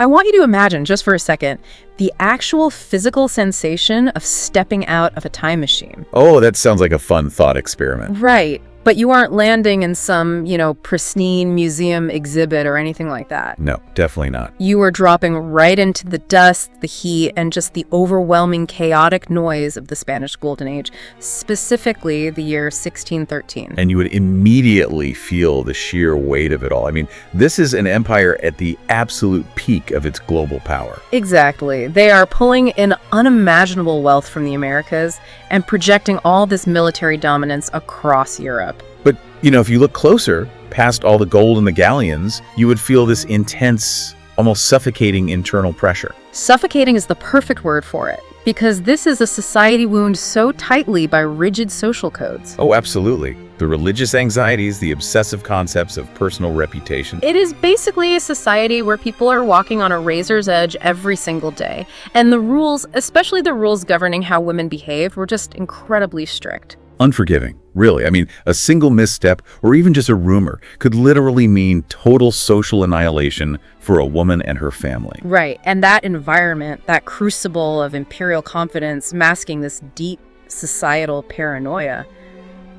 I want you to imagine, just for a second, the actual physical sensation of stepping out of a time machine. Oh, that sounds like a fun thought experiment. Right. But you aren't landing in some, pristine museum exhibit or anything like that. No, definitely not. You are dropping right into the dust, the heat, and just the overwhelming chaotic noise of the Spanish Golden Age, specifically the year 1613. And you would immediately feel the sheer weight of it all. I mean, this is an empire at the absolute peak of its global power. Exactly. They are pulling in unimaginable wealth from the Americas and projecting all this military dominance across Europe. But, if you look closer, past all the gold and the galleons, you would feel this intense, almost suffocating internal pressure. Suffocating is the perfect word for it, because this is a society wound so tightly by rigid social codes. Oh, absolutely. The religious anxieties, the obsessive concepts of personal reputation. It is basically a society where people are walking on a razor's edge every single day. And the rules, especially the rules governing how women behave, were just incredibly strict. Unforgiving, really. I mean, a single misstep or even just a rumor could literally mean total social annihilation for a woman and her family. Right, and that environment, that crucible of imperial confidence masking this deep societal paranoia,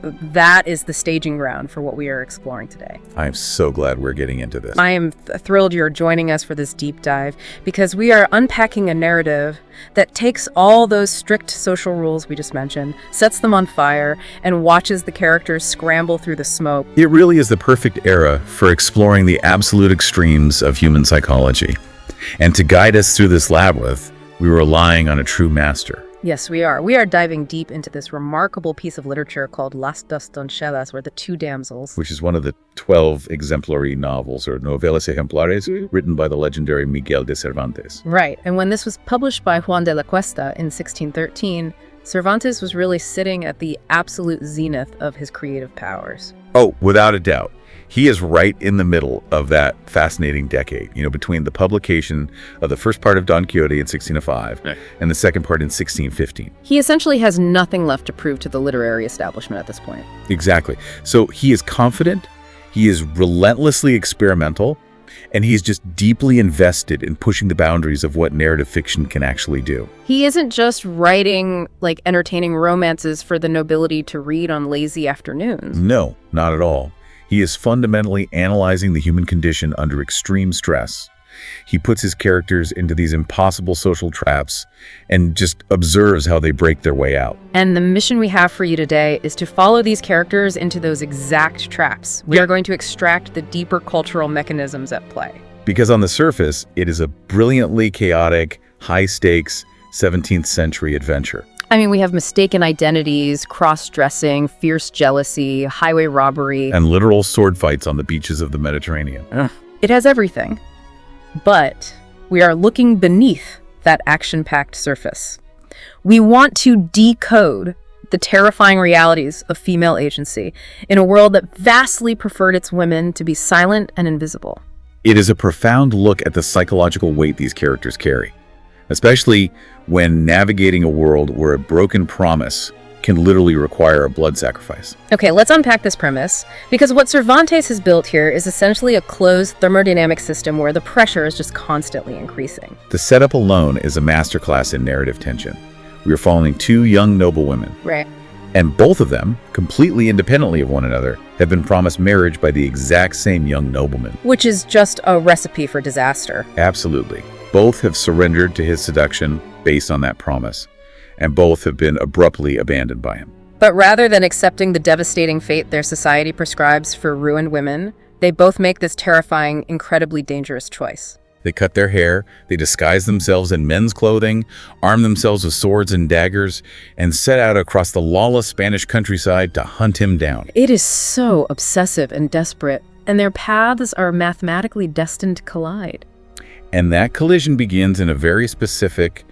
that is the staging ground for what we are exploring today. I am so glad we're getting into this. I am thrilled you're joining us for this deep dive, because we are unpacking a narrative that takes all those strict social rules we just mentioned, sets them on fire, and watches the characters scramble through the smoke. It really is the perfect era for exploring the absolute extremes of human psychology. And to guide us through this labyrinth, we were relying on a true master. Yes, we are. We are diving deep into this remarkable piece of literature called Las dos Doncellas, or The Two Damsels. Which is one of the 12 exemplary novels, or Novelas Ejemplares, written by the legendary Miguel de Cervantes. Right, and when this was published by Juan de la Cuesta in 1613, Cervantes was really sitting at the absolute zenith of his creative powers. Oh, without a doubt. He is right in the middle of that fascinating decade, between the publication of the first part of Don Quixote in 1605 and the second part in 1615. He essentially has nothing left to prove to the literary establishment at this point. Exactly. So he is confident, he is relentlessly experimental, and he's just deeply invested in pushing the boundaries of what narrative fiction can actually do. He isn't just writing, entertaining romances for the nobility to read on lazy afternoons. No, not at all. He is fundamentally analyzing the human condition under extreme stress. He puts his characters into these impossible social traps and just observes how they break their way out. And the mission we have for you today is to follow these characters into those exact traps. We are going to extract the deeper cultural mechanisms at play. Because on the surface, it is a brilliantly chaotic, high-stakes 17th century adventure. I mean, we have mistaken identities, cross-dressing, fierce jealousy, highway robbery. And literal sword fights on the beaches of the Mediterranean. It has everything. But we are looking beneath that action-packed surface. We want to decode the terrifying realities of female agency in a world that vastly preferred its women to be silent and invisible. It is a profound look at the psychological weight these characters carry, especially when navigating a world where a broken promise can literally require a blood sacrifice. Okay, let's unpack this premise, because what Cervantes has built here is essentially a closed thermodynamic system where the pressure is just constantly increasing. The setup alone is a masterclass in narrative tension. We are following two young noblewomen. Right. And both of them, completely independently of one another, have been promised marriage by the exact same young nobleman. Which is just a recipe for disaster. Absolutely. Both have surrendered to his seduction based on that promise, and both have been abruptly abandoned by him. But rather than accepting the devastating fate their society prescribes for ruined women, they both make this terrifying, incredibly dangerous choice. They cut their hair, they disguise themselves in men's clothing, arm themselves with swords and daggers, and set out across the lawless Spanish countryside to hunt him down. It is so obsessive and desperate, and their paths are mathematically destined to collide. And that collision begins in a very specific,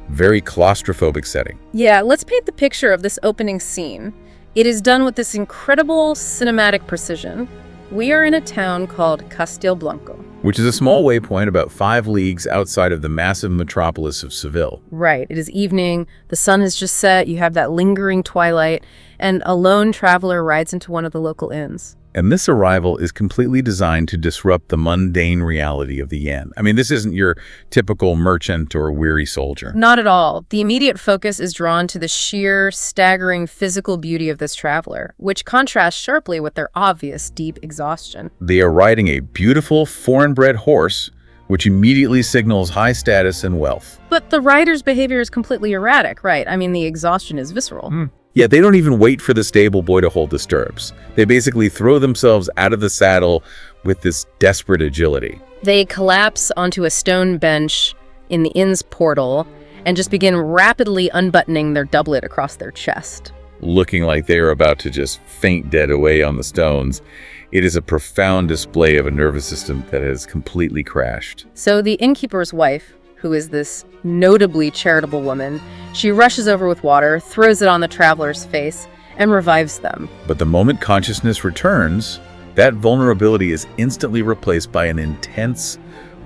very claustrophobic setting. Yeah, let's paint the picture of this opening scene. It is done with this incredible cinematic precision. We are in a town called Castilblanco, which is a small waypoint about 5 leagues outside of the massive metropolis of Seville. Right. It is evening, the sun has just set, you have that lingering twilight, and a lone traveler rides into one of the local inns. And this arrival is completely designed to disrupt the mundane reality of the inn. I mean, this isn't your typical merchant or weary soldier. Not at all. The immediate focus is drawn to the sheer, staggering physical beauty of this traveler, which contrasts sharply with their obvious deep exhaustion. They are riding a beautiful foreign-bred horse, which immediately signals high status and wealth. But the rider's behavior is completely erratic, right? I mean, the exhaustion is visceral. Yeah, they don't even wait for the stable boy to hold the stirrups. They basically throw themselves out of the saddle with this desperate agility. They collapse onto a stone bench in the inn's portal and just begin rapidly unbuttoning their doublet across their chest. Looking like they are about to just faint dead away on the stones. It is a profound display of a nervous system that has completely crashed. So the innkeeper's wife, who is this notably charitable woman, she rushes over with water, throws it on the traveler's face, and revives them. But the moment consciousness returns, that vulnerability is instantly replaced by an intense,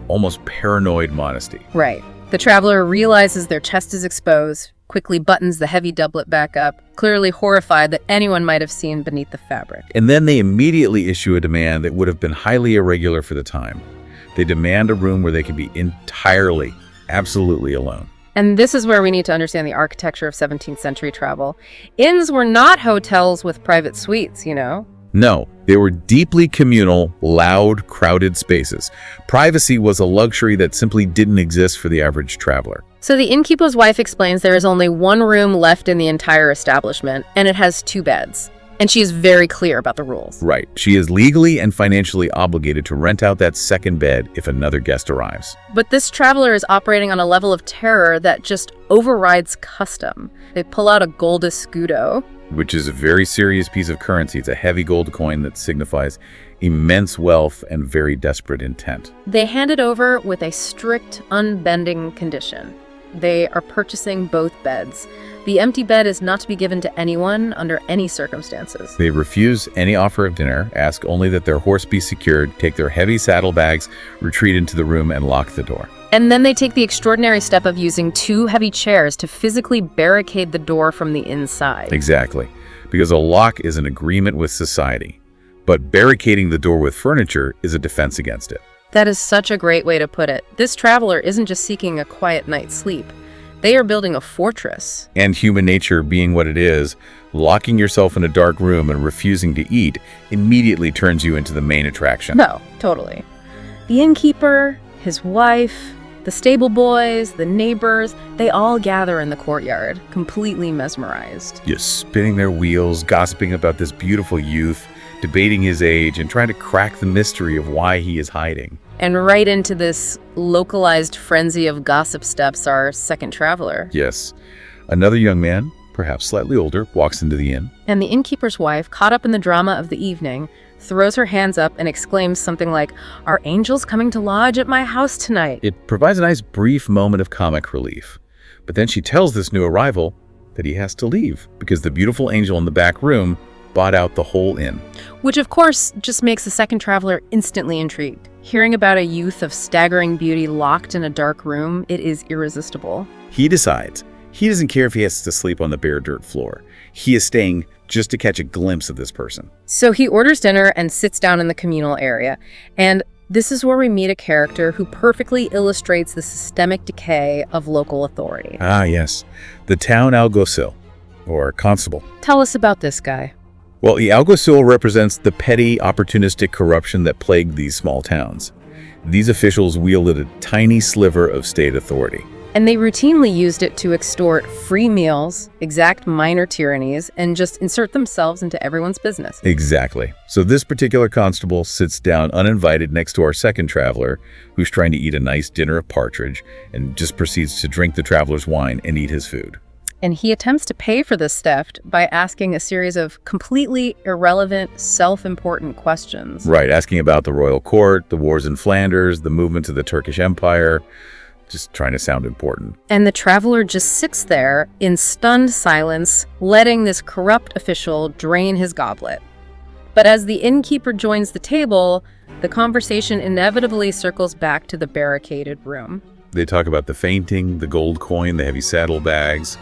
almost paranoid modesty. Right. The traveler realizes their chest is exposed, quickly buttons the heavy doublet back up, clearly horrified that anyone might have seen beneath the fabric. And then they immediately issue a demand that would have been highly irregular for the time. They demand a room where they can be entirely, absolutely alone. And this is where we need to understand the architecture of 17th century travel. Inns were not hotels with private suites, you know? No, they were deeply communal, loud, crowded spaces. Privacy was a luxury that simply didn't exist for the average traveler. So the innkeeper's wife explains there is only one room left in the entire establishment, and it has 2 beds. And she is very clear about the rules. Right. She is legally and financially obligated to rent out that second bed if another guest arrives. But this traveler is operating on a level of terror that just overrides custom. They pull out a gold escudo, which is a very serious piece of currency. It's a heavy gold coin that signifies immense wealth and very desperate intent. They hand it over with a strict, unbending condition. They are purchasing both beds. The empty bed is not to be given to anyone under any circumstances. They refuse any offer of dinner, ask only that their horse be secured, take their heavy saddlebags, retreat into the room, and lock the door. And then they take the extraordinary step of using 2 heavy chairs to physically barricade the door from the inside. Exactly, because a lock is an agreement with society, but barricading the door with furniture is a defense against it. That is such a great way to put it. This traveler isn't just seeking a quiet night's sleep. They are building a fortress. And human nature being what it is, locking yourself in a dark room and refusing to eat immediately turns you into the main attraction. No, totally. The innkeeper, his wife, the stable boys, the neighbors, they all gather in the courtyard, completely mesmerized. Just spinning their wheels, gossiping about this beautiful youth, debating his age, and trying to crack the mystery of why he is hiding. And right into this localized frenzy of gossip steps our second traveler. Yes. Another young man, perhaps slightly older, walks into the inn. And the innkeeper's wife, caught up in the drama of the evening, throws her hands up and exclaims something like, "Are angels coming to lodge at my house tonight?" It provides a nice brief moment of comic relief. But then she tells this new arrival that he has to leave because the beautiful angel in the back room bought out the whole inn. Which of course just makes the second traveler instantly intrigued. Hearing about a youth of staggering beauty locked in a dark room, it is irresistible. He decides he doesn't care if he has to sleep on the bare dirt floor. He is staying just to catch a glimpse of this person. So he orders dinner and sits down in the communal area. And this is where we meet a character who perfectly illustrates the systemic decay of local authority. Ah, yes. The town alguacil, or constable. Tell us about this guy. Well, the alguacil represents the petty, opportunistic corruption that plagued these small towns. These officials wielded a tiny sliver of state authority. And they routinely used it to extort free meals, exact minor tyrannies, and just insert themselves into everyone's business. Exactly. So this particular constable sits down uninvited next to our second traveler, who's trying to eat a nice dinner of partridge, and just proceeds to drink the traveler's wine and eat his food. And he attempts to pay for this theft by asking a series of completely irrelevant, self-important questions. Right, asking about the royal court, the wars in Flanders, the movement to the Turkish Empire, just trying to sound important. And the traveler just sits there in stunned silence, letting this corrupt official drain his goblet. But as the innkeeper joins the table, the conversation inevitably circles back to the barricaded room. They talk about the fainting, the gold coin, the heavy saddlebags,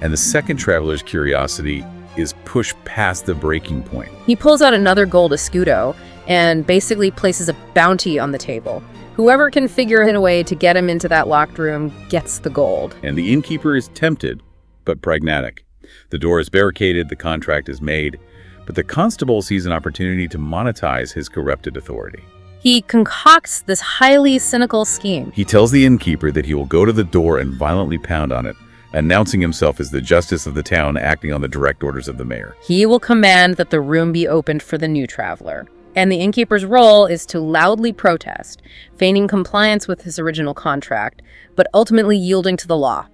and the second traveler's curiosity is pushed past the breaking point. He pulls out another gold escudo and basically places a bounty on the table. Whoever can figure out a way to get him into that locked room gets the gold. And the innkeeper is tempted, but pragmatic. The door is barricaded, the contract is made, but the constable sees an opportunity to monetize his corrupted authority. He concocts this highly cynical scheme. He tells the innkeeper that he will go to the door and violently pound on it, announcing himself as the justice of the town acting on the direct orders of the mayor. He will command that the room be opened for the new traveler. And the innkeeper's role is to loudly protest, feigning compliance with his original contract, but ultimately yielding to the law.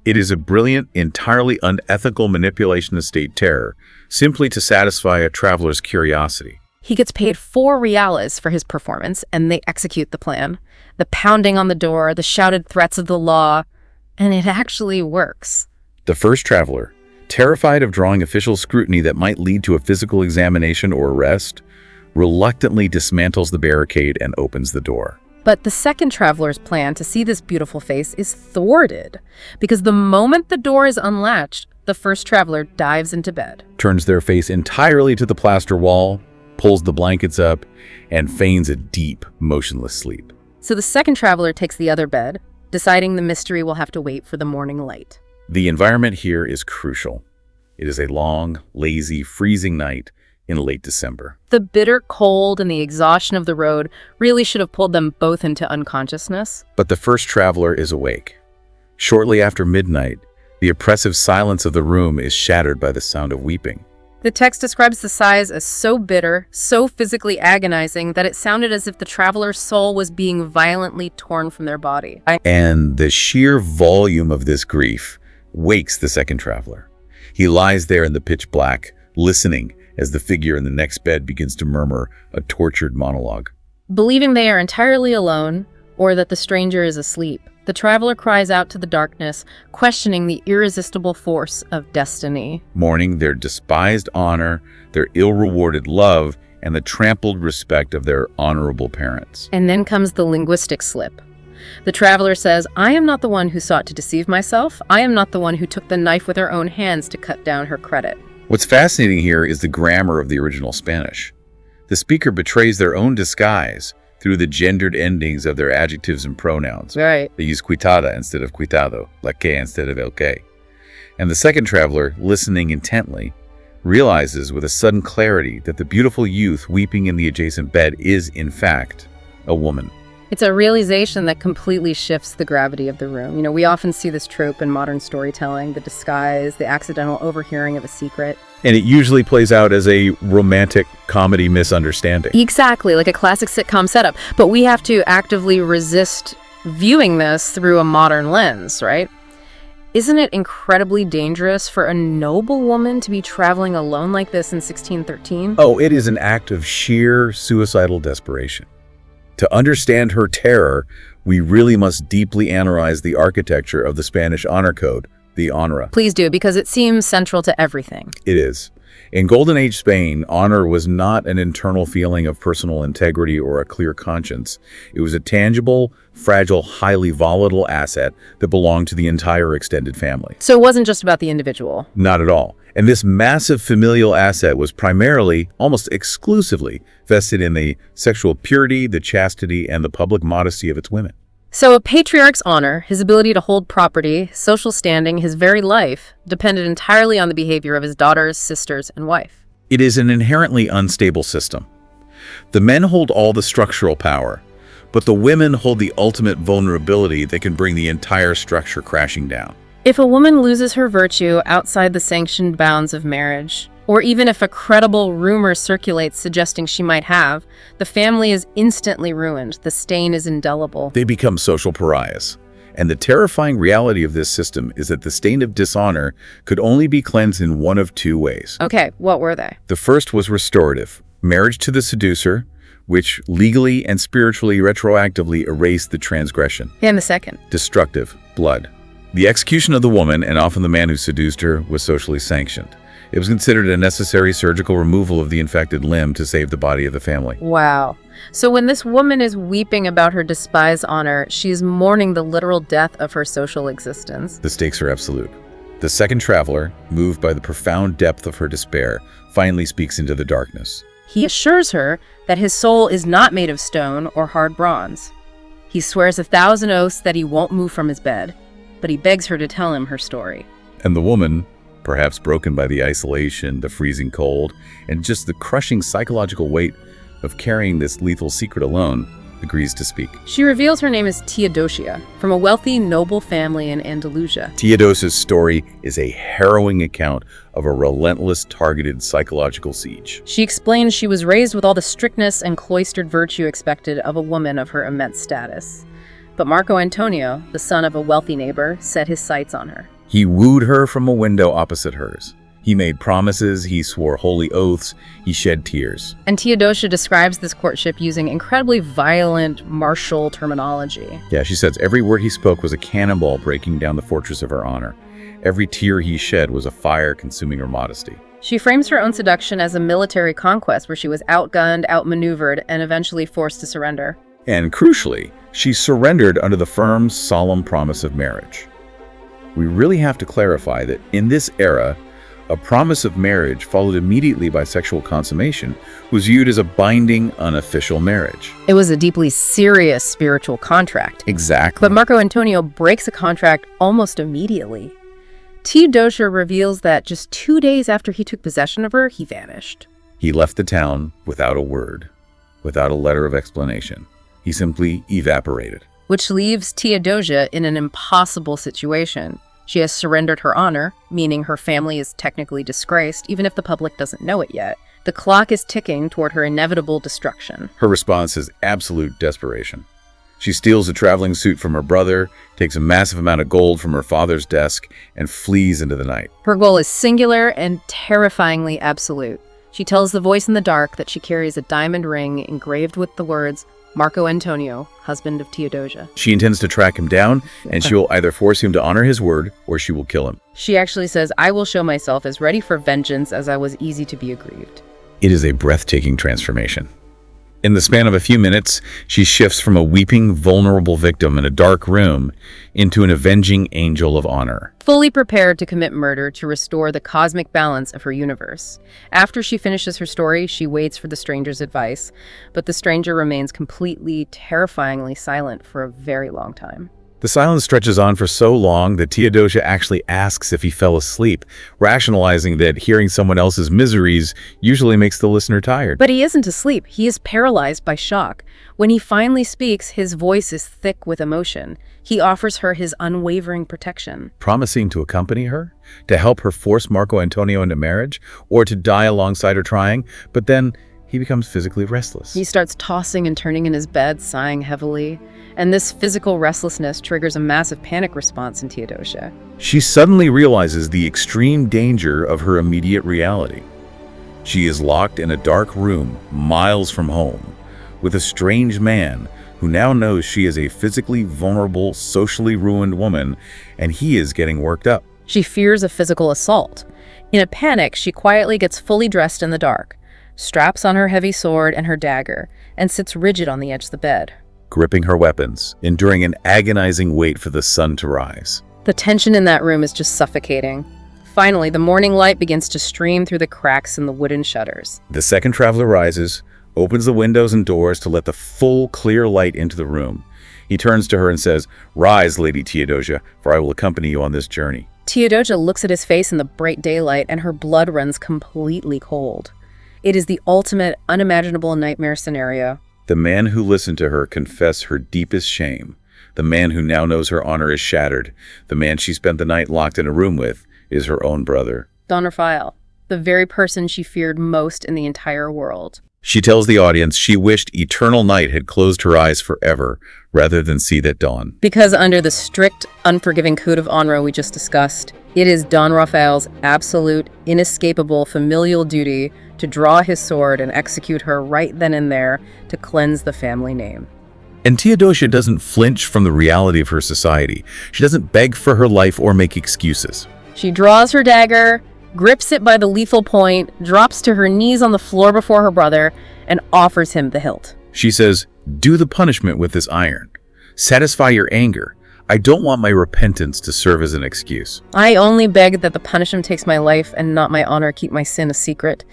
It is a brilliant, entirely unethical manipulation of state terror, simply to satisfy a traveler's curiosity. He gets paid 4 reales for his performance, and they execute the plan. The pounding on the door, the shouted threats of the law, and it actually works. The first traveler, terrified of drawing official scrutiny that might lead to a physical examination or arrest, reluctantly dismantles the barricade and opens the door. But the second traveler's plan to see this beautiful face is thwarted, because the moment the door is unlatched, the first traveler dives into bed. Turns their face entirely to the plaster wall, pulls the blankets up, and feigns a deep, motionless sleep. So the second traveler takes the other bed, deciding the mystery will have to wait for the morning light. The environment here is crucial. It is a long, lazy, freezing night in late December. The bitter cold and the exhaustion of the road really should have pulled them both into unconsciousness. But the first traveler is awake. Shortly after midnight, the oppressive silence of the room is shattered by the sound of weeping. The text describes the sighs as so bitter, so physically agonizing, that it sounded as if the traveler's soul was being violently torn from their body. And the sheer volume of this grief wakes the second traveler. He lies there in the pitch black, listening as the figure in the next bed begins to murmur a tortured monologue. Believing they are entirely alone, or that the stranger is asleep, the traveler cries out to the darkness, questioning the irresistible force of destiny. Mourning their despised honor, their ill-rewarded love, and the trampled respect of their honorable parents. And then comes the linguistic slip. The traveler says, "I am not the one who sought to deceive myself. I am not the one who took the knife with her own hands to cut down her credit." What's fascinating here is the grammar of the original Spanish. The speaker betrays their own disguise through the gendered endings of their adjectives and pronouns. Right. They use cuitada instead of cuitado, la que instead of el que. And the second traveler, listening intently, realizes with a sudden clarity that the beautiful youth weeping in the adjacent bed is, in fact, a woman. It's a realization that completely shifts the gravity of the room. We often see this trope in modern storytelling, the disguise, the accidental overhearing of a secret. And it usually plays out as a romantic comedy misunderstanding. Exactly, like a classic sitcom setup. But we have to actively resist viewing this through a modern lens, right? Isn't it incredibly dangerous for a noblewoman to be traveling alone like this in 1613? Oh, it is an act of sheer suicidal desperation. To understand her terror, we really must deeply analyze the architecture of the Spanish honor code, the honra. Please do, because it seems central to everything. It is. In Golden Age Spain, honor was not an internal feeling of personal integrity or a clear conscience. It was a tangible, fragile, highly volatile asset that belonged to the entire extended family. So it wasn't just about the individual. Not at all. And this massive familial asset was primarily, almost exclusively, vested in the sexual purity, the chastity, and the public modesty of its women. So a patriarch's honor, his ability to hold property, social standing, his very life, depended entirely on the behavior of his daughters, sisters, and wife. It is an inherently unstable system. The men hold all the structural power, but the women hold the ultimate vulnerability that can bring the entire structure crashing down. If a woman loses her virtue outside the sanctioned bounds of marriage, or even if a credible rumor circulates suggesting she might have, the family is instantly ruined. The stain is indelible. They become social pariahs. And the terrifying reality of this system is that the stain of dishonor could only be cleansed in one of 2 ways. Okay, what were they? The first was restorative, marriage to the seducer, which legally and spiritually retroactively erased the transgression. And the second? Destructive, blood. The execution of the woman, and often the man who seduced her, was socially sanctioned. It was considered a necessary surgical removal of the infected limb to save the body of the family. Wow. So when this woman is weeping about her despised honor, she is mourning the literal death of her social existence. The stakes are absolute. The second traveler, moved by the profound depth of her despair, finally speaks into the darkness. He assures her that his soul is not made of stone or hard bronze. He swears 1,000 oaths that he won't move from his bed, but he begs her to tell him her story. And the woman, perhaps broken by the isolation, the freezing cold, and just the crushing psychological weight of carrying this lethal secret alone, agrees to speak. She reveals her name is Teodosia, from a wealthy, noble family in Andalusia. Teodosia's story is a harrowing account of a relentless, targeted psychological siege. She explains she was raised with all the strictness and cloistered virtue expected of a woman of her immense status. But Marco Antonio, the son of a wealthy neighbor, set his sights on her. He wooed her from a window opposite hers. He made promises, he swore holy oaths, he shed tears. And Teodosia describes this courtship using incredibly violent, martial terminology. Yeah, she says every word he spoke was a cannonball breaking down the fortress of her honor. Every tear he shed was a fire consuming her modesty. She frames her own seduction as a military conquest where she was outgunned, outmaneuvered, and eventually forced to surrender. And crucially, she surrendered under the firm, solemn promise of marriage. We really have to clarify that in this era, a promise of marriage followed immediately by sexual consummation was viewed as a binding, unofficial marriage. It was a deeply serious spiritual contract. Exactly. But Marco Antonio breaks a contract almost immediately. Teodosia reveals that just 2 days after he took possession of her, he vanished. He left the town without a word, without a letter of explanation. He simply evaporated. Which leaves Teodosia in an impossible situation. She has surrendered her honor, meaning her family is technically disgraced, even if the public doesn't know it yet. The clock is ticking toward her inevitable destruction. Her response is absolute desperation. She steals a traveling suit from her brother, takes a massive amount of gold from her father's desk, and flees into the night. Her goal is singular and terrifyingly absolute. She tells the voice in the dark that she carries a diamond ring engraved with the words, Marco Antonio, husband of Teodosia. She intends to track him down, and she will either force him to honor his word, or she will kill him. She actually says, I will show myself as ready for vengeance as I was easy to be aggrieved. It is a breathtaking transformation. In the span of a few minutes, she shifts from a weeping, vulnerable victim in a dark room into an avenging angel of honor. Fully prepared to commit murder to restore the cosmic balance of her universe. After she finishes her story, she waits for the stranger's advice, but the stranger remains completely, terrifyingly silent for a very long time. The silence stretches on for so long that Teodosia actually asks if he fell asleep, rationalizing that hearing someone else's miseries usually makes the listener tired. But he isn't asleep. He is paralyzed by shock. When he finally speaks, his voice is thick with emotion. He offers her his unwavering protection. Promising to accompany her, to help her force Marco Antonio into marriage, or to die alongside her trying, but then he becomes physically restless. He starts tossing and turning in his bed, sighing heavily. And this physical restlessness triggers a massive panic response in Teodosia. She suddenly realizes the extreme danger of her immediate reality. She is locked in a dark room, miles from home, with a strange man who now knows she is a physically vulnerable, socially ruined woman, and he is getting worked up. She fears a physical assault. In a panic, she quietly gets fully dressed in the dark, straps on her heavy sword and her dagger, and sits rigid on the edge of the bed, gripping her weapons, enduring an agonizing wait for the sun to rise. The tension in that room is just suffocating. Finally, the morning light begins to stream through the cracks in the wooden shutters. The second traveler rises, opens the windows and doors to let the full, clear light into the room. He turns to her and says, "Rise, Lady Teodosia, for I will accompany you on this journey." Teodosia looks at his face in the bright daylight, and her blood runs completely cold. It is the ultimate, unimaginable nightmare scenario. The man who listened to her confess her deepest shame. The man who now knows her honor is shattered. The man she spent the night locked in a room with is her own brother. Don Rafael, the very person she feared most in the entire world. She tells the audience she wished eternal night had closed her eyes forever, rather than see that dawn. Because under the strict, unforgiving code of honor we just discussed, it is Don Rafael's absolute, inescapable familial duty to draw his sword and execute her right then and there to cleanse the family name. And Teodosia doesn't flinch from the reality of her society. She doesn't beg for her life or make excuses. She draws her dagger, grips it by the lethal point, drops to her knees on the floor before her brother, and offers him the hilt. She says, "Do the punishment with this iron. Satisfy your anger. I don't want my repentance to serve as an excuse. I only beg that the punishment takes my life and not my honor keep my sin a secret.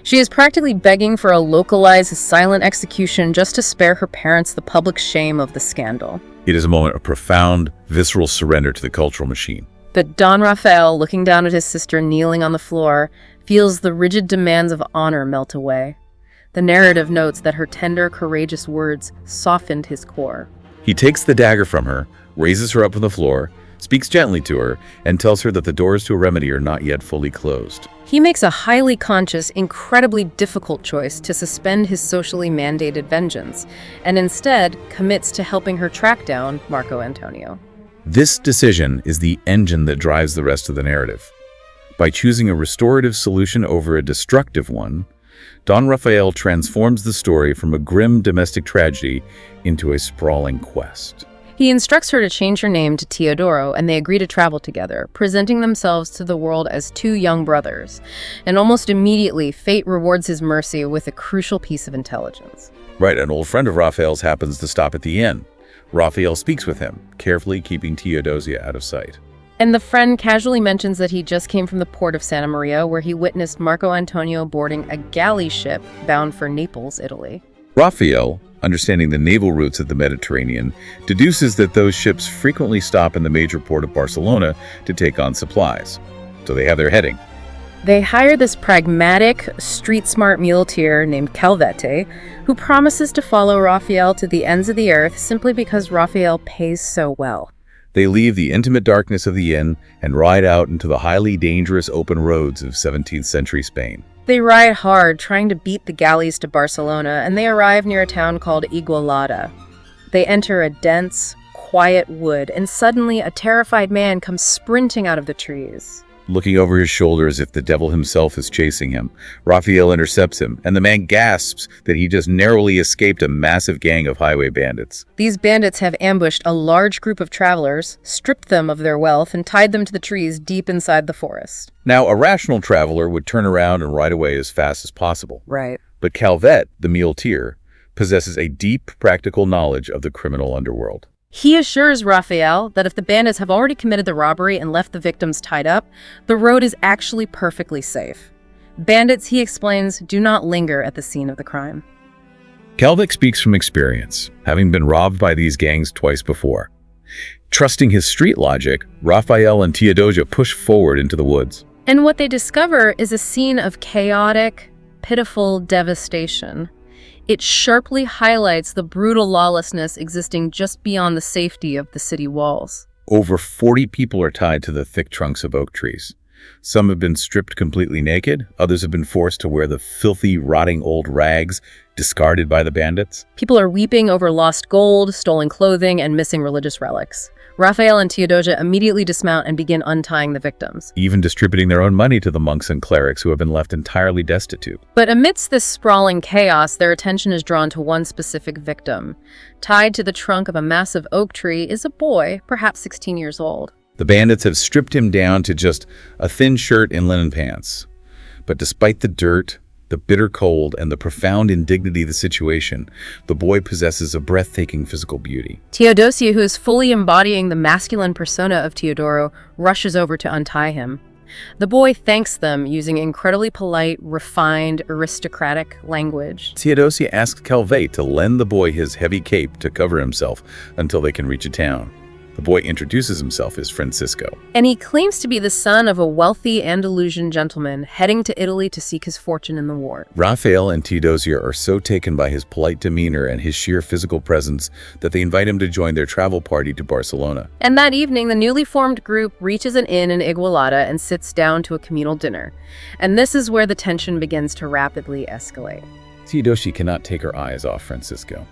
She is practically begging for a localized, silent execution just to spare her parents the public shame of the scandal. It is a moment of profound, visceral surrender to the cultural machine. But Don Rafael, looking down at his sister kneeling on the floor, feels the rigid demands of honor melt away. The narrative notes that her tender, courageous words softened his core. He takes the dagger from her, raises her up from the floor, speaks gently to her, and tells her that the doors to a remedy are not yet fully closed. He makes a highly conscious, incredibly difficult choice to suspend his socially mandated vengeance, and instead commits to helping her track down Marco Antonio. This decision is the engine that drives the rest of the narrative. By choosing a restorative solution over a destructive one, Don Rafael transforms the story from a grim domestic tragedy into a sprawling quest. He instructs her to change her name to Teodoro, and they agree to travel together, presenting themselves to the world as two young brothers. And almost immediately, fate rewards his mercy with a crucial piece of intelligence. Right, an old friend of Rafael's happens to stop at the inn. Rafael speaks with him, carefully keeping Teodosia out of sight. And the friend casually mentions that he just came from the port of Santa Maria, where he witnessed Marco Antonio boarding a galley ship bound for Naples, Italy. Rafael, understanding the naval routes of the Mediterranean, deduces that those ships frequently stop in the major port of Barcelona to take on supplies. So they have their heading. They hire this pragmatic, street-smart muleteer named Calvete, who promises to follow Rafael to the ends of the earth simply because Rafael pays so well. They leave the intimate darkness of the inn and ride out into the highly dangerous open roads of 17th century Spain. They ride hard, trying to beat the galleys to Barcelona, and they arrive near a town called Igualada. They enter a dense, quiet wood, and suddenly a terrified man comes sprinting out of the trees. Looking over his shoulder as if the devil himself is chasing him, Rafael intercepts him, and the man gasps that he just narrowly escaped a massive gang of highway bandits. These bandits have ambushed a large group of travelers, stripped them of their wealth, and tied them to the trees deep inside the forest. Now, a rational traveler would turn around and ride away as fast as possible. Right. But Calvet, the muleteer, possesses a deep practical knowledge of the criminal underworld. He assures Rafael that if the bandits have already committed the robbery and left the victims tied up, the road is actually perfectly safe. Bandits, he explains, do not linger at the scene of the crime. Calvet speaks from experience, having been robbed by these gangs twice before. Trusting his street logic, Rafael and Teodosia push forward into the woods. And what they discover is a scene of chaotic, pitiful devastation. It sharply highlights the brutal lawlessness existing just beyond the safety of the city walls. Over 40 people are tied to the thick trunks of oak trees. Some have been stripped completely naked. Others have been forced to wear the filthy, rotting old rags discarded by the bandits. People are weeping over lost gold, stolen clothing, and missing religious relics. Rafael and Teodosia immediately dismount and begin untying the victims, Even distributing their own money to the monks and clerics who have been left entirely destitute. But amidst this sprawling chaos, their attention is drawn to one specific victim. Tied to the trunk of a massive oak tree is a boy, perhaps 16 years old. The bandits have stripped him down to just a thin shirt and linen pants. But despite the dirt, the bitter cold, and the profound indignity of the situation, the boy possesses a breathtaking physical beauty. Teodosia, who is fully embodying the masculine persona of Teodoro, rushes over to untie him. The boy thanks them using incredibly polite, refined, aristocratic language. Teodosia asks Calvet to lend the boy his heavy cape to cover himself until they can reach a town. The boy introduces himself as Francisco. And he claims to be the son of a wealthy Andalusian gentleman heading to Italy to seek his fortune in the war. Rafael and Teodosia are so taken by his polite demeanor and his sheer physical presence that they invite him to join their travel party to Barcelona. And that evening, the newly formed group reaches an inn in Igualada and sits down to a communal dinner. And this is where the tension begins to rapidly escalate. Teodosia cannot take her eyes off Francisco.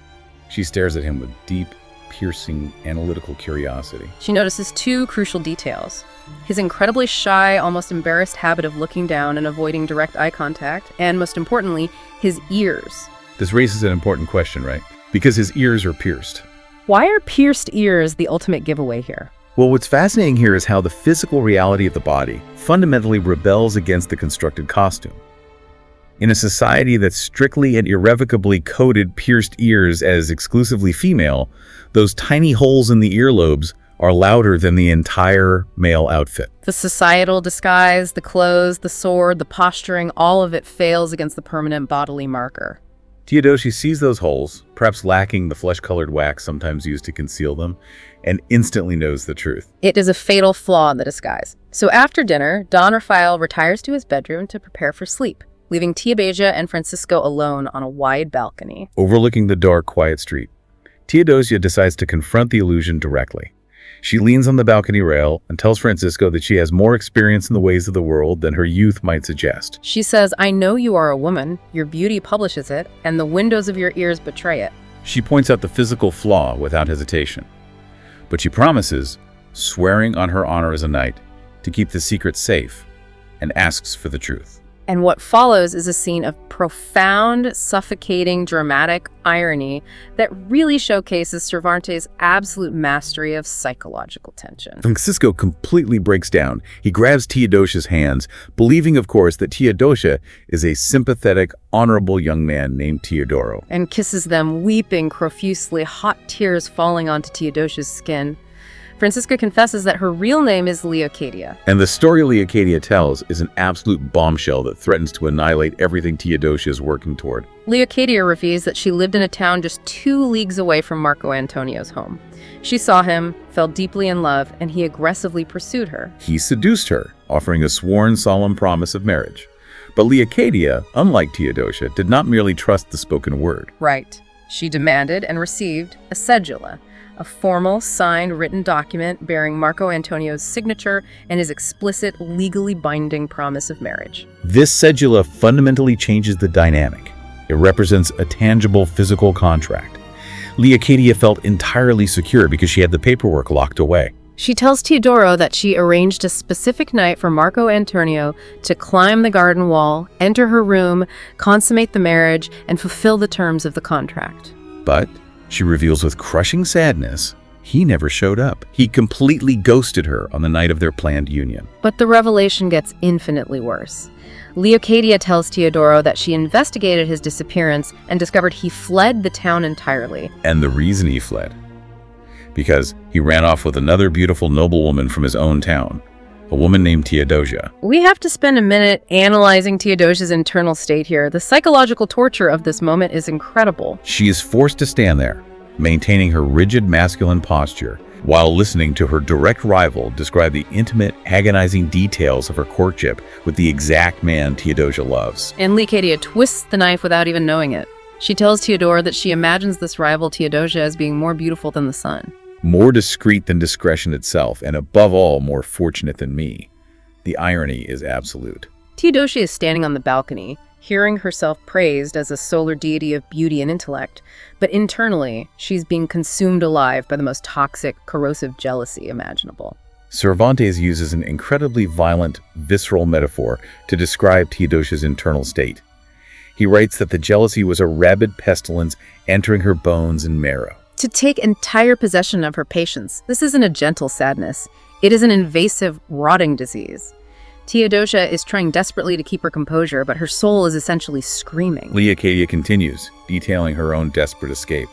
She stares at him with deep, piercing, analytical curiosity. She notices two crucial details: his incredibly shy, almost embarrassed habit of looking down and avoiding direct eye contact, and most importantly, his ears. This raises an important question, right? Because his ears are pierced. Why are pierced ears the ultimate giveaway here? Well, what's fascinating here is how the physical reality of the body fundamentally rebels against the constructed costume. In a society that strictly and irrevocably coded pierced ears as exclusively female, those tiny holes in the earlobes are louder than the entire male outfit. The societal disguise, the clothes, the sword, the posturing, all of it fails against the permanent bodily marker. Teodosia sees those holes, perhaps lacking the flesh-colored wax sometimes used to conceal them, and instantly knows the truth. It is a fatal flaw in the disguise. So after dinner, Don Rafael retires to his bedroom to prepare for sleep, leaving Teodosia and Francisco alone on a wide balcony. Overlooking the dark, quiet street, Teodosia decides to confront the illusion directly. She leans on the balcony rail and tells Francisco that she has more experience in the ways of the world than her youth might suggest. She says, "I know you are a woman, your beauty publishes it, and the windows of your ears betray it." She points out the physical flaw without hesitation. But she promises, swearing on her honor as a knight, to keep the secret safe, and asks for the truth. And what follows is a scene of profound, suffocating, dramatic irony that really showcases Cervantes' absolute mastery of psychological tension. Francisco completely breaks down. He grabs Teodosia's hands, believing, of course, that Teodosia is a sympathetic, honorable young man named Teodoro. And kisses them, weeping profusely, hot tears falling onto Teodosia's skin. Francisca confesses that her real name is Leocadia. And the story Leocadia tells is an absolute bombshell that threatens to annihilate everything Teodosia is working toward. Leocadia reveals that she lived in a town just 2 leagues away from Marco Antonio's home. She saw him, fell deeply in love, and he aggressively pursued her. He seduced her, offering a sworn solemn promise of marriage. But Leocadia, unlike Teodosia, did not merely trust the spoken word. Right. She demanded and received a cedula, a formal, signed, written document bearing Marco Antonio's signature and his explicit, legally binding promise of marriage. This cedula fundamentally changes the dynamic. It represents a tangible physical contract. Leocadia felt entirely secure because she had the paperwork locked away. She tells Teodoro that she arranged a specific night for Marco Antonio to climb the garden wall, enter her room, consummate the marriage, and fulfill the terms of the contract. But she reveals with crushing sadness, he never showed up. He completely ghosted her on the night of their planned union. But the revelation gets infinitely worse. Leocadia tells Teodoro that she investigated his disappearance and discovered he fled the town entirely. And the reason he fled? Because he ran off with another beautiful noblewoman from his own town, a woman named Teodosia. We have to spend a minute analyzing Teodosia's internal state here. The psychological torture of this moment is incredible. She is forced to stand there, maintaining her rigid masculine posture, while listening to her direct rival describe the intimate, agonizing details of her courtship with the exact man Teodosia loves. And Leocadia twists the knife without even knowing it. She tells Teodoro that she imagines this rival Teodosia as being more beautiful than the sun. More discreet than discretion itself, and above all, more fortunate than me. The irony is absolute. Teodosia is standing on the balcony, hearing herself praised as a solar deity of beauty and intellect, but internally, she's being consumed alive by the most toxic, corrosive jealousy imaginable. Cervantes uses an incredibly violent, visceral metaphor to describe Teodosia's internal state. He writes that the jealousy was a rabid pestilence entering her bones and marrow. To take entire possession of her patience, this isn't a gentle sadness. It is an invasive, rotting disease. Teodosia is trying desperately to keep her composure, but her soul is essentially screaming. Leocadia continues, detailing her own desperate escape.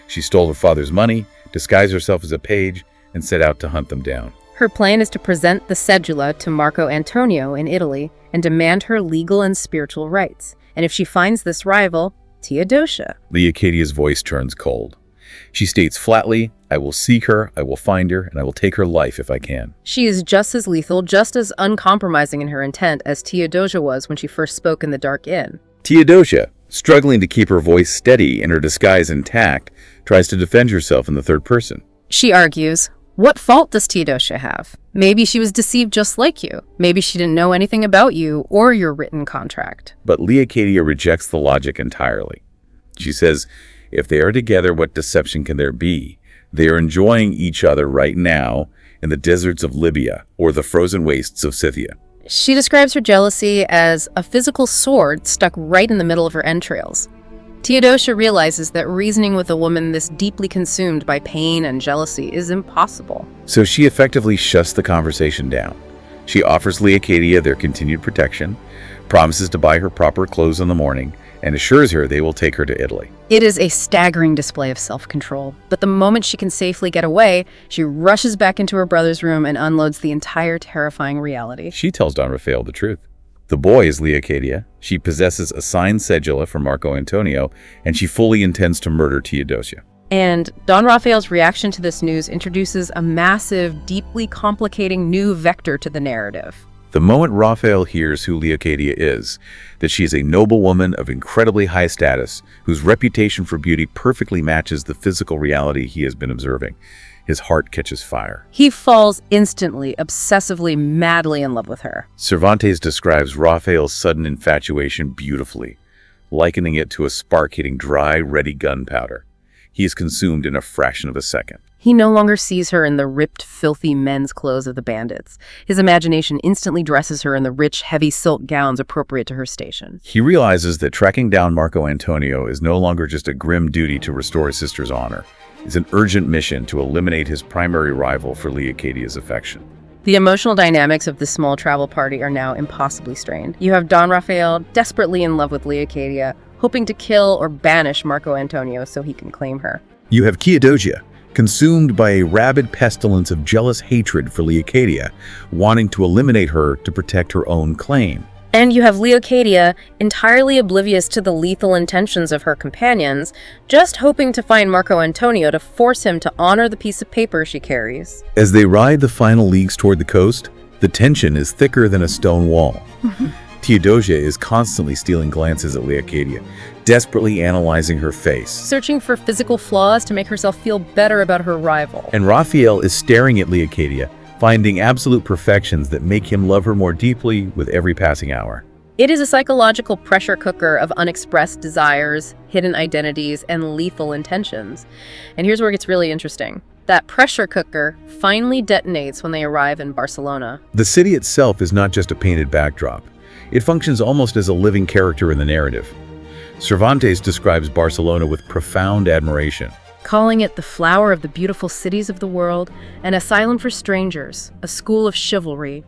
She stole her father's money, disguised herself as a page, and set out to hunt them down. Her plan is to present the cedula to Marco Antonio in Italy and demand her legal and spiritual rights. And if she finds this rival, Teodosia. Leocadia's voice turns cold. She states flatly, "I will seek her, I will find her, and I will take her life if I can." She is just as lethal, just as uncompromising in her intent as Teodosia was when she first spoke in the dark inn. Teodosia, struggling to keep her voice steady and her disguise intact, tries to defend herself in the third person. She argues, what fault does Teodosia have? Maybe she was deceived just like you. Maybe she didn't know anything about you or your written contract. But Leocadia rejects the logic entirely. She says, if they are together, what deception can there be? They are enjoying each other right now in the deserts of Libya or the frozen wastes of Scythia. She describes her jealousy as a physical sword stuck right in the middle of her entrails. Teodosia realizes that reasoning with a woman this deeply consumed by pain and jealousy is impossible. So she effectively shuts the conversation down. She offers Leocadia their continued protection, promises to buy her proper clothes in the morning, and assures her they will take her to Italy. It is a staggering display of self-control, but the moment she can safely get away, she rushes back into her brother's room and unloads the entire terrifying reality. She tells Don Rafael the truth. The boy is Leocadia. She possesses a signed cedula from Marco Antonio, and she fully intends to murder Teodosia. And Don Rafael's reaction to this news introduces a massive, deeply complicating new vector to the narrative. The moment Rafael hears who Leocadia is, that she is a noblewoman of incredibly high status, whose reputation for beauty perfectly matches the physical reality he has been observing, his heart catches fire. He falls instantly, obsessively, madly in love with her. Cervantes describes Rafael's sudden infatuation beautifully, likening it to a spark hitting dry, ready gunpowder. He is consumed in a fraction of a second. He no longer sees her in the ripped, filthy men's clothes of the bandits. His imagination instantly dresses her in the rich, heavy silk gowns appropriate to her station. He realizes that tracking down Marco Antonio is no longer just a grim duty to restore his sister's honor. It's an urgent mission to eliminate his primary rival for Leocadia's affection. The emotional dynamics of this small travel party are now impossibly strained. You have Don Rafael desperately in love with Leocadia, hoping to kill or banish Marco Antonio so he can claim her. You have Teodosia, consumed by a rabid pestilence of jealous hatred for Leocadia, wanting to eliminate her to protect her own claim. And you have Leocadia, entirely oblivious to the lethal intentions of her companions, just hoping to find Marco Antonio to force him to honor the piece of paper she carries. As they ride the final leagues toward the coast, the tension is thicker than a stone wall. Teodosia is constantly stealing glances at Leocadia, desperately analyzing her face. Searching for physical flaws to make herself feel better about her rival. And Rafael is staring at Leocadia, finding absolute perfections that make him love her more deeply with every passing hour. It is a psychological pressure cooker of unexpressed desires, hidden identities, and lethal intentions. And here's where it gets really interesting. That pressure cooker finally detonates when they arrive in Barcelona. The city itself is not just a painted backdrop. It functions almost as a living character in the narrative. Cervantes describes Barcelona with profound admiration, calling it the flower of the beautiful cities of the world, an asylum for strangers, a school of chivalry.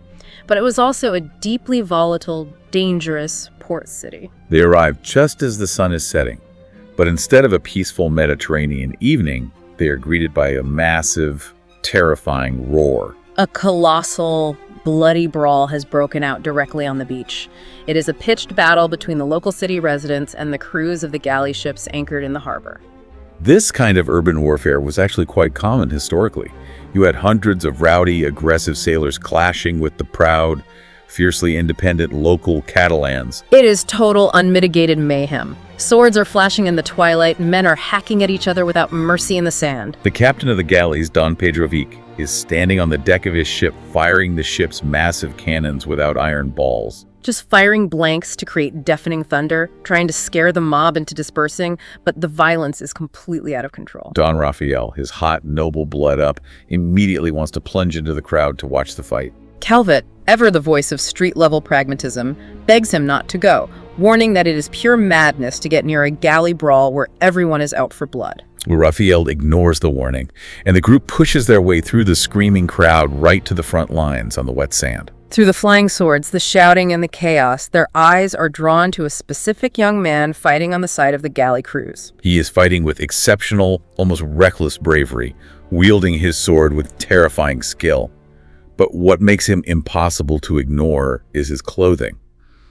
But it was also a deeply volatile, dangerous port city. They arrive just as the sun is setting, but instead of a peaceful Mediterranean evening, they are greeted by a massive, terrifying roar. A colossal, bloody brawl has broken out directly on the beach. It is a pitched battle between the local city residents and the crews of the galley ships anchored in the harbor. This kind of urban warfare was actually quite common historically. You had hundreds of rowdy, aggressive sailors clashing with the proud, fiercely independent local Catalans. It is total, unmitigated mayhem. Swords are flashing in the twilight, men are hacking at each other without mercy in the sand. The captain of the galleys, Don Pedrovic, is standing on the deck of his ship, firing the ship's massive cannons without iron balls. Just firing blanks to create deafening thunder, trying to scare the mob into dispersing, but the violence is completely out of control. Don Rafael, his hot, noble blood up, immediately wants to plunge into the crowd to watch the fight. Calvet, ever the voice of street-level pragmatism, begs him not to go, warning that it is pure madness to get near a galley brawl where everyone is out for blood. Rafael ignores the warning, and the group pushes their way through the screaming crowd right to the front lines on the wet sand. Through the flying swords, the shouting, and the chaos, their eyes are drawn to a specific young man fighting on the side of the galley crews. He is fighting with exceptional, almost reckless bravery, wielding his sword with terrifying skill. But what makes him impossible to ignore is his clothing.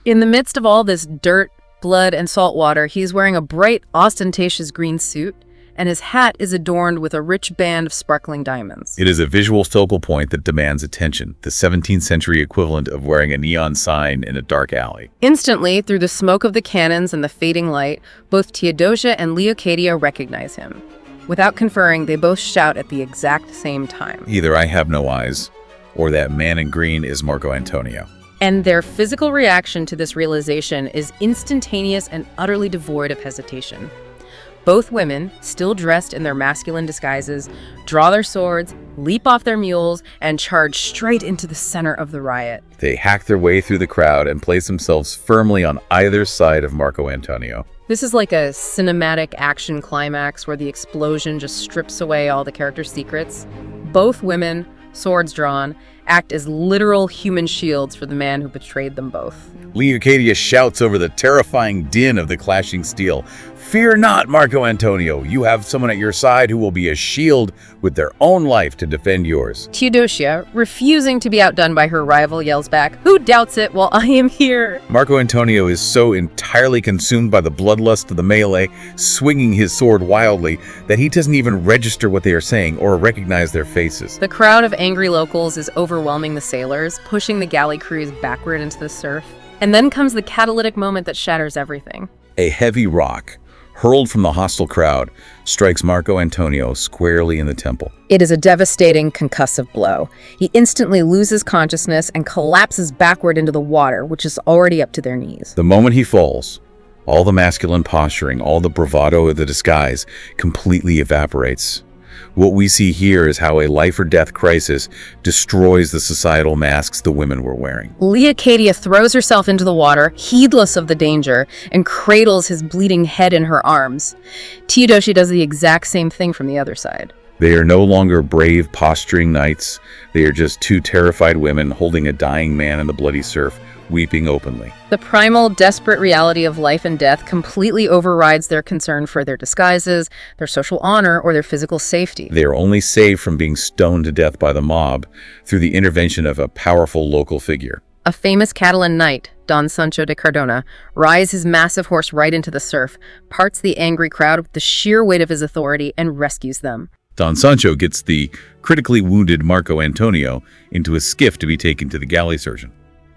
In the midst of all this dirt, blood, and salt water, he's wearing a bright, ostentatious green suit, and his hat is adorned with a rich band of sparkling diamonds. It is a visual focal point that demands attention, the 17th century equivalent of wearing a neon sign in a dark alley. Instantly, through the smoke of the cannons and the fading light, both Teodosia and Leocadia recognize him. Without conferring, they both shout at the exact same time. Either I have no eyes, or that man in green is Marco Antonio. And their physical reaction to this realization is instantaneous and utterly devoid of hesitation. Both women, still dressed in their masculine disguises, draw their swords, leap off their mules, and charge straight into the center of the riot. They hack their way through the crowd and place themselves firmly on either side of Marco Antonio. This is like a cinematic action climax where the explosion just strips away all the characters' secrets. Both women, swords drawn, act as literal human shields for the man who betrayed them both. Leocadia shouts over the terrifying din of the clashing steel. Fear not, Marco Antonio. You have someone at your side who will be a shield with their own life to defend yours. Teodosia, refusing to be outdone by her rival, yells back, "Who doubts it while I am here?" Marco Antonio is so entirely consumed by the bloodlust of the melee, swinging his sword wildly, that he doesn't even register what they are saying or recognize their faces. The crowd of angry locals is overwhelming the sailors, pushing the galley crews backward into the surf. And then comes the catalytic moment that shatters everything. A heavy rock, hurled from the hostile crowd, strikes Marco Antonio squarely in the temple. It is a devastating concussive blow. He instantly loses consciousness and collapses backward into the water, which is already up to their knees. The moment he falls, all the masculine posturing, all the bravado of the disguise completely evaporates. What we see here is how a life or death crisis destroys the societal masks the women were wearing. Leocadia throws herself into the water, heedless of the danger, and cradles his bleeding head in her arms. Teodosia does the exact same thing from the other side. They are no longer brave, posturing knights. They are just two terrified women holding a dying man in the bloody surf, weeping openly. The primal, desperate reality of life and death completely overrides their concern for their disguises, their social honor, or their physical safety. They are only saved from being stoned to death by the mob through the intervention of a powerful local figure. A famous Catalan knight, Don Sancho de Cardona, rides his massive horse right into the surf, parts the angry crowd with the sheer weight of his authority, and rescues them. Don Sancho gets the critically wounded Marco Antonio into a skiff to be taken to the galley surgeon.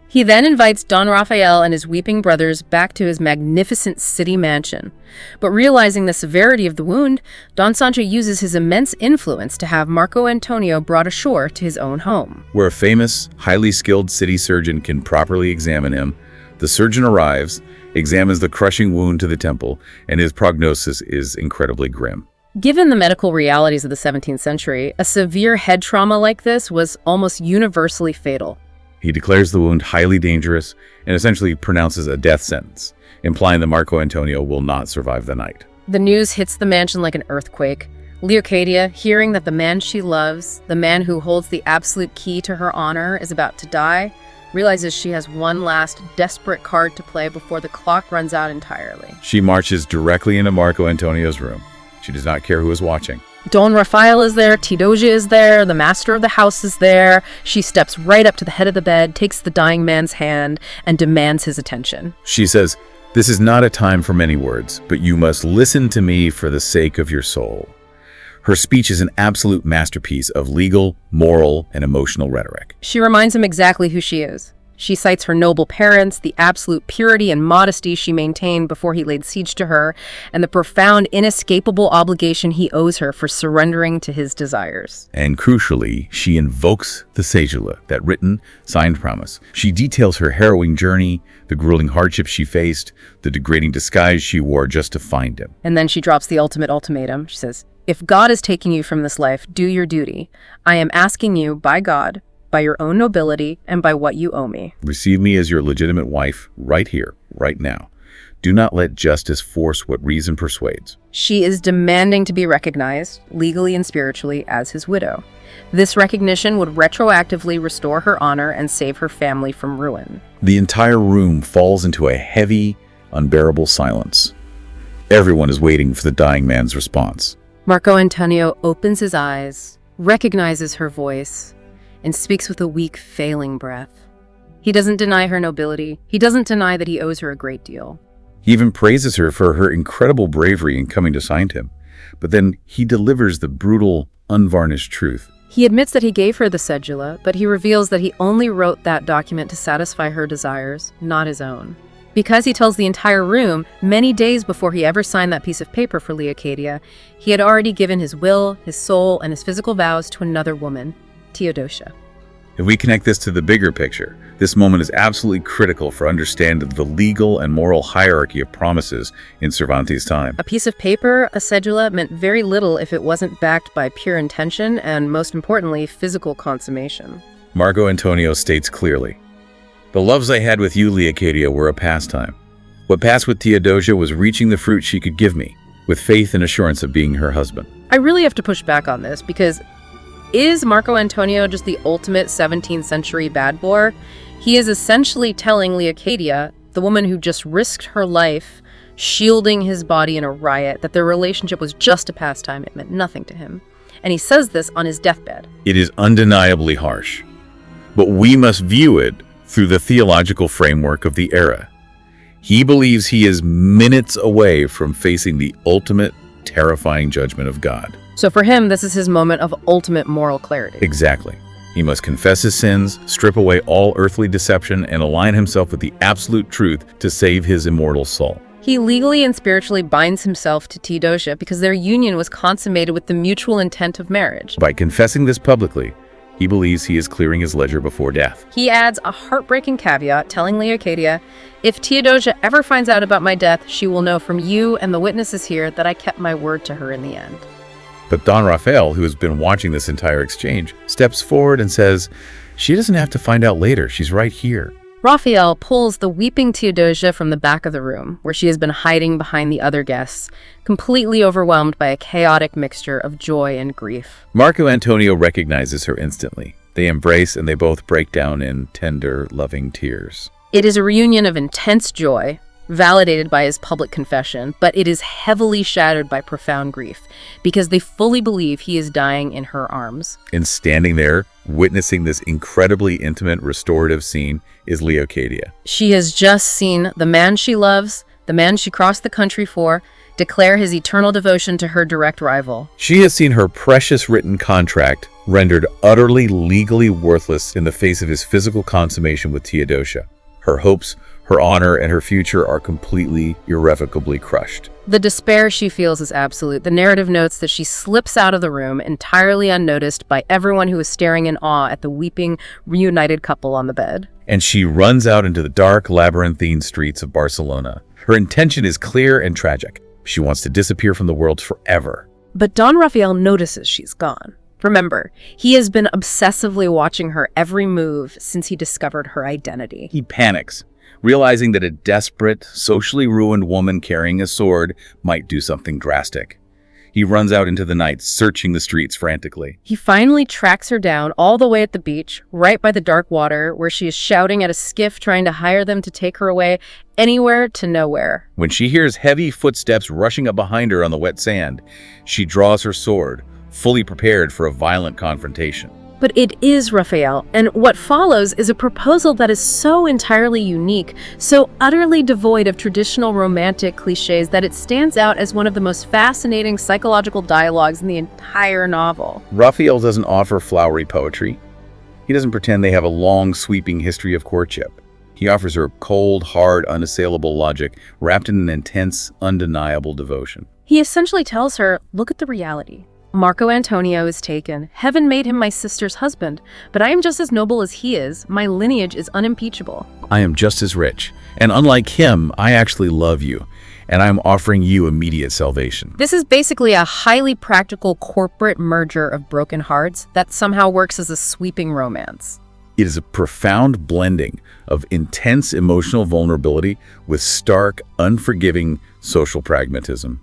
He then invites Don Rafael and his weeping brothers back to his magnificent city mansion. But realizing the severity of the wound, Don Sancho uses his immense influence to have Marco Antonio brought ashore to his own home. Where a famous, highly skilled city surgeon can properly examine him, the surgeon arrives, examines the crushing wound to the temple, and his prognosis is incredibly grim. Given the medical realities of the 17th century, a severe head trauma like this was almost universally fatal. He declares the wound highly dangerous and essentially pronounces a death sentence, implying that Marco Antonio will not survive the night. The news hits the mansion like an earthquake. Leocadia, hearing that the man she loves, the man who holds the absolute key to her honor, is about to die, realizes she has one last desperate card to play before the clock runs out entirely. She marches directly into Marco Antonio's room. She does not care who is watching. Don Rafael is there, Teodosia is there, the master of the house is there. She steps right up to the head of the bed, takes the dying man's hand, and demands his attention. She says, "This is not a time for many words, but you must listen to me for the sake of your soul." Her speech is an absolute masterpiece of legal, moral, and emotional rhetoric. She reminds him exactly who she is. She cites her noble parents, the absolute purity and modesty she maintained before he laid siege to her, and the profound, inescapable obligation he owes her for surrendering to his desires. And crucially, she invokes the cedula, that written, signed promise. She details her harrowing journey, the grueling hardships she faced, the degrading disguise she wore just to find him. And then she drops the ultimate ultimatum. She says, "If God is taking you from this life, do your duty. I am asking you, by God, by your own nobility, and by what you owe me. Receive me as your legitimate wife right here, right now. Do not let justice force what reason persuades." She is demanding to be recognized, legally and spiritually, as his widow. This recognition would retroactively restore her honor and save her family from ruin. The entire room falls into a heavy, unbearable silence. Everyone is waiting for the dying man's response. Marco Antonio opens his eyes, recognizes her voice, and speaks with a weak, failing breath. He doesn't deny her nobility. He doesn't deny that he owes her a great deal. He even praises her for her incredible bravery in coming to sign him. But then he delivers the brutal, unvarnished truth. He admits that he gave her the cedula, but he reveals that he only wrote that document to satisfy her desires, not his own. Because he tells the entire room, many days before he ever signed that piece of paper for Leocadia, he had already given his will, his soul, and his physical vows to another woman, Teodosia. If we connect this to the bigger picture, this moment is absolutely critical for understanding the legal and moral hierarchy of promises in Cervantes' time. A piece of paper, a cedula, meant very little if it wasn't backed by pure intention and, most importantly, physical consummation. Marco Antonio states clearly, "The loves I had with you, Leocadia, were a pastime. What passed with Teodosia was reaching the fruit she could give me, with faith and assurance of being her husband." I really have to push back on this because is Marco Antonio just the ultimate 17th century bad boy? He is essentially telling Leocadia, the woman who just risked her life shielding his body in a riot, that their relationship was just a pastime. It meant nothing to him. And he says this on his deathbed. It is undeniably harsh, but we must view it through the theological framework of the era. He believes he is minutes away from facing the ultimate, terrifying judgment of God. So for him, this is his moment of ultimate moral clarity. Exactly. He must confess his sins, strip away all earthly deception, and align himself with the absolute truth to save his immortal soul. He legally and spiritually binds himself to Teodosia because their union was consummated with the mutual intent of marriage. By confessing this publicly, he believes he is clearing his ledger before death. He adds a heartbreaking caveat, telling Leocadia, if Teodosia ever finds out about my death, she will know from you and the witnesses here that I kept my word to her in the end. But Don Rafael, who has been watching this entire exchange, steps forward and says, she doesn't have to find out later. She's right here. Rafael pulls the weeping Teodosia from the back of the room, where she has been hiding behind the other guests, completely overwhelmed by a chaotic mixture of joy and grief. Marco Antonio recognizes her instantly. They embrace and they both break down in tender, loving tears. It is a reunion of intense joy, validated by his public confession, but it is heavily shattered by profound grief, because they fully believe he is dying in her arms. And standing there, witnessing this incredibly intimate, restorative scene, is Leocadia. She has just seen the man she loves, the man she crossed the country for, declare his eternal devotion to her direct rival. She has seen her precious written contract rendered utterly legally worthless in the face of his physical consummation with Teodosia. Her hopes, her honor, and her future are completely, irrevocably crushed. The despair she feels is absolute. The narrative notes that she slips out of the room entirely unnoticed by everyone who is staring in awe at the weeping, reunited couple on the bed. And she runs out into the dark, labyrinthine streets of Barcelona. Her intention is clear and tragic. She wants to disappear from the world forever. But Don Rafael notices she's gone. Remember, he has been obsessively watching her every move since he discovered her identity. He panics, realizing that a desperate, socially ruined woman carrying a sword might do something drastic. He runs out into the night, searching the streets frantically. He finally tracks her down all the way at the beach, right by the dark water, where she is shouting at a skiff trying to hire them to take her away anywhere to nowhere. When she hears heavy footsteps rushing up behind her on the wet sand, she draws her sword, fully prepared for a violent confrontation. But it is Rafael, and what follows is a proposal that is so entirely unique, so utterly devoid of traditional romantic cliches that it stands out as one of the most fascinating psychological dialogues in the entire novel. Rafael doesn't offer flowery poetry. He doesn't pretend they have a long, sweeping history of courtship. He offers her cold, hard, unassailable logic wrapped in an intense, undeniable devotion. He essentially tells her, look at the reality. Marco Antonio is taken. Heaven made him my sister's husband, but I am just as noble as he is. My lineage is unimpeachable. I am just as rich, and unlike him, I actually love you, and I am offering you immediate salvation. This is basically a highly practical corporate merger of broken hearts that somehow works as a sweeping romance. It is a profound blending of intense emotional vulnerability with stark, unforgiving social pragmatism.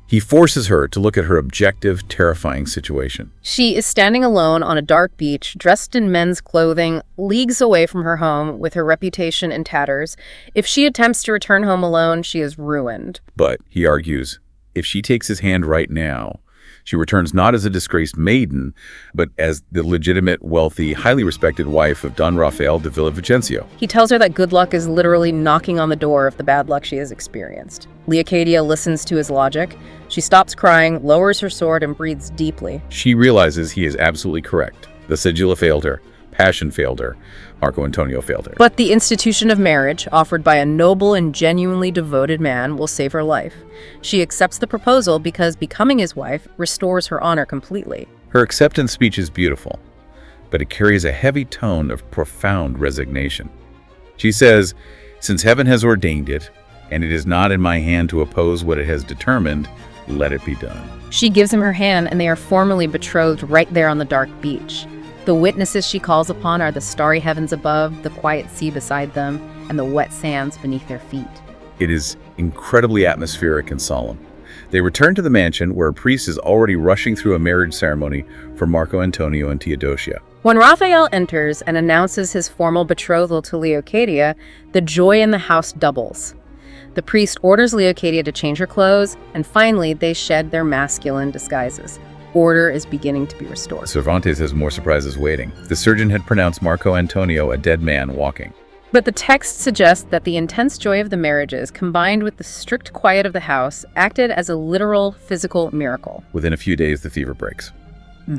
He forces her to look at her objective, terrifying situation. She is standing alone on a dark beach, dressed in men's clothing, leagues away from her home, with her reputation in tatters. If she attempts to return home alone, she is ruined. But, he argues, if she takes his hand right now, she returns not as a disgraced maiden, but as the legitimate, wealthy, highly respected wife of Don Rafael de Villavicencio. He tells her that good luck is literally knocking on the door of the bad luck she has experienced. Leocadia listens to his logic. She stops crying, lowers her sword, and breathes deeply. She realizes he is absolutely correct. The sigilla failed her. Passion failed her. Marco Antonio failed her. But the institution of marriage, offered by a noble and genuinely devoted man, will save her life. She accepts the proposal because becoming his wife restores her honor completely. Her acceptance speech is beautiful, but it carries a heavy tone of profound resignation. She says, "Since heaven has ordained it, and it is not in my hand to oppose what it has determined, let it be done." She gives him her hand, and they are formally betrothed right there on the dark beach. The witnesses she calls upon are the starry heavens above, the quiet sea beside them, and the wet sands beneath their feet. It is incredibly atmospheric and solemn. They return to the mansion where a priest is already rushing through a marriage ceremony for Marco Antonio and Teodosia. When Rafael enters and announces his formal betrothal to Leocadia, the joy in the house doubles. The priest orders Leocadia to change her clothes, and finally they shed their masculine disguises. Order is beginning to be restored. Cervantes has more surprises waiting. The surgeon had pronounced Marco Antonio a dead man walking. But the text suggests that the intense joy of the marriages, combined with the strict quiet of the house, acted as a literal physical miracle. Within a few days, the fever breaks.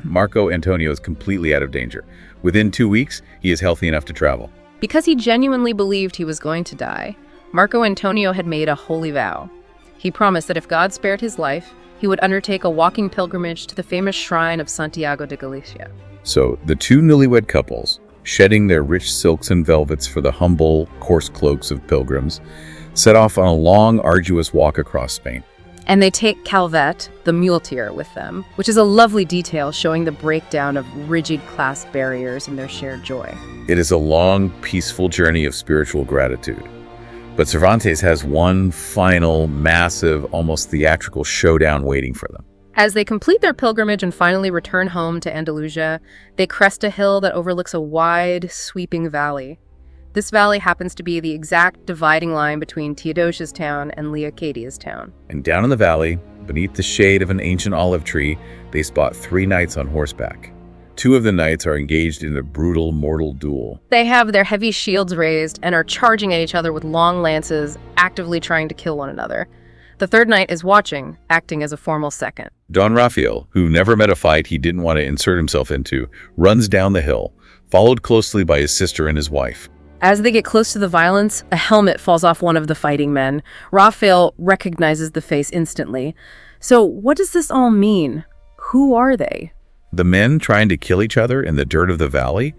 Marco Antonio is completely out of danger. Within 2 weeks, he is healthy enough to travel. Because he genuinely believed he was going to die, Marco Antonio had made a holy vow. He promised that if God spared his life, he would undertake a walking pilgrimage to the famous shrine of Santiago de Galicia. So the two newlywed couples, shedding their rich silks and velvets for the humble, coarse cloaks of pilgrims, set off on a long, arduous walk across Spain. And they take Calvet, the muleteer, with them, which is a lovely detail showing the breakdown of rigid class barriers in their shared joy. It is a long, peaceful journey of spiritual gratitude. But Cervantes has one final, massive, almost theatrical showdown waiting for them. As they complete their pilgrimage and finally return home to Andalusia, they crest a hill that overlooks a wide, sweeping valley. This valley happens to be the exact dividing line between Teodosia's town and Leocadia's town. And down in the valley, beneath the shade of an ancient olive tree, they spot 3 knights on horseback. 2 of the knights are engaged in a brutal, mortal duel. They have their heavy shields raised and are charging at each other with long lances, actively trying to kill one another. The 3rd knight is watching, acting as a formal second. Don Rafael, who never met a fight he didn't want to insert himself into, runs down the hill, followed closely by his sister and his wife. As they get close to the violence, a helmet falls off one of the fighting men. Rafael recognizes the face instantly. So what does this all mean? Who are they? The men trying to kill each other in the dirt of the valley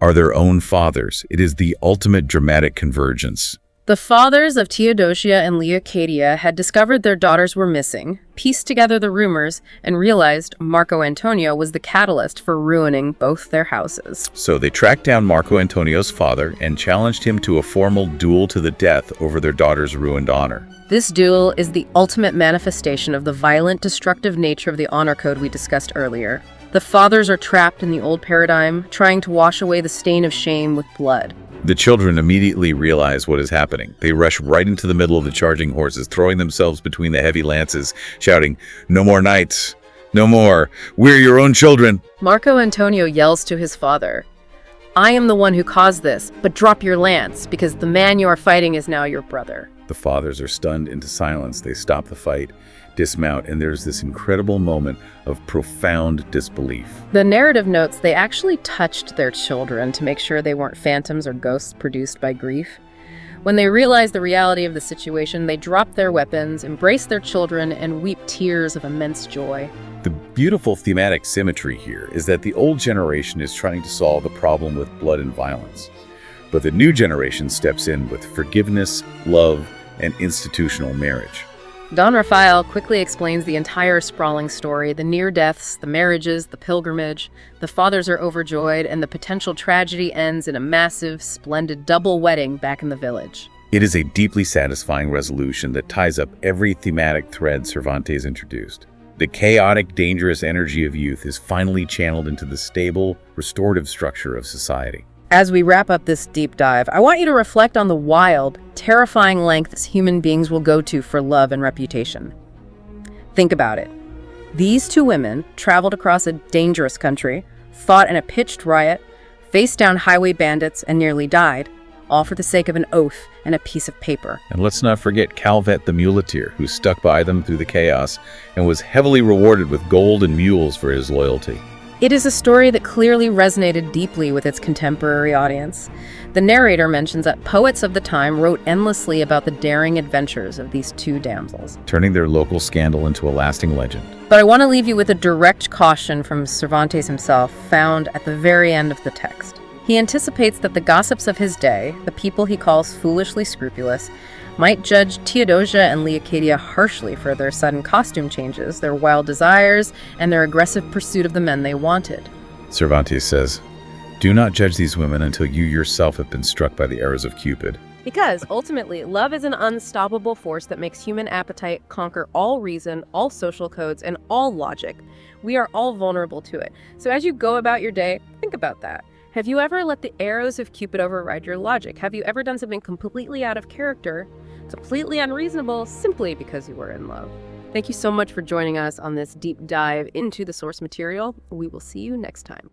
are their own fathers. It is the ultimate dramatic convergence. The fathers of Teodosia and Leocadia had discovered their daughters were missing, pieced together the rumors, and realized Marco Antonio was the catalyst for ruining both their houses. So they tracked down Marco Antonio's father and challenged him to a formal duel to the death over their daughter's ruined honor. This duel is the ultimate manifestation of the violent, destructive nature of the honor code we discussed earlier. The fathers are trapped in the old paradigm, trying to wash away the stain of shame with blood. The children immediately realize what is happening. They rush right into the middle of the charging horses, throwing themselves between the heavy lances, shouting, "No more knights! No more! We're your own children!" Marco Antonio yells to his father, "I am the one who caused this, but drop your lance, because the man you are fighting is now your brother." The fathers are stunned into silence. They stop the fight, dismount, and there's this incredible moment of profound disbelief. The narrative notes they actually touched their children to make sure they weren't phantoms or ghosts produced by grief. When they realized the reality of the situation, they dropped their weapons, embraced their children, and weep tears of immense joy. The beautiful thematic symmetry here is that the old generation is trying to solve the problem with blood and violence, but the new generation steps in with forgiveness, love, and institutional marriage. Don Rafael quickly explains the entire sprawling story, the near deaths, the marriages, the pilgrimage. The fathers are overjoyed, and the potential tragedy ends in a massive, splendid double wedding back in the village. It is a deeply satisfying resolution that ties up every thematic thread Cervantes introduced. The chaotic, dangerous energy of youth is finally channeled into the stable, restorative structure of society. As we wrap up this deep dive, I want you to reflect on the wild, terrifying lengths human beings will go to for love and reputation. Think about it. These 2 women traveled across a dangerous country, fought in a pitched riot, faced down highway bandits, and nearly died, all for the sake of an oath and a piece of paper. And let's not forget Calvet the muleteer, who stuck by them through the chaos and was heavily rewarded with gold and mules for his loyalty. It is a story that clearly resonated deeply with its contemporary audience. The narrator mentions that poets of the time wrote endlessly about the daring adventures of these 2 damsels, turning their local scandal into a lasting legend. But I want to leave you with a direct caution from Cervantes himself, found at the very end of the text. He anticipates that the gossips of his day, the people he calls foolishly scrupulous, might judge Teodosia and Leocadia harshly for their sudden costume changes, their wild desires, and their aggressive pursuit of the men they wanted. Cervantes says, "Do not judge these women until you yourself have been struck by the arrows of Cupid." Because ultimately, love is an unstoppable force that makes human appetite conquer all reason, all social codes, and all logic. We are all vulnerable to it. So as you go about your day, think about that. Have you ever let the arrows of Cupid override your logic? Have you ever done something completely out of character, completely unreasonable, simply because you were in love? Thank you so much for joining us on this deep dive into the source material. We will see you next time.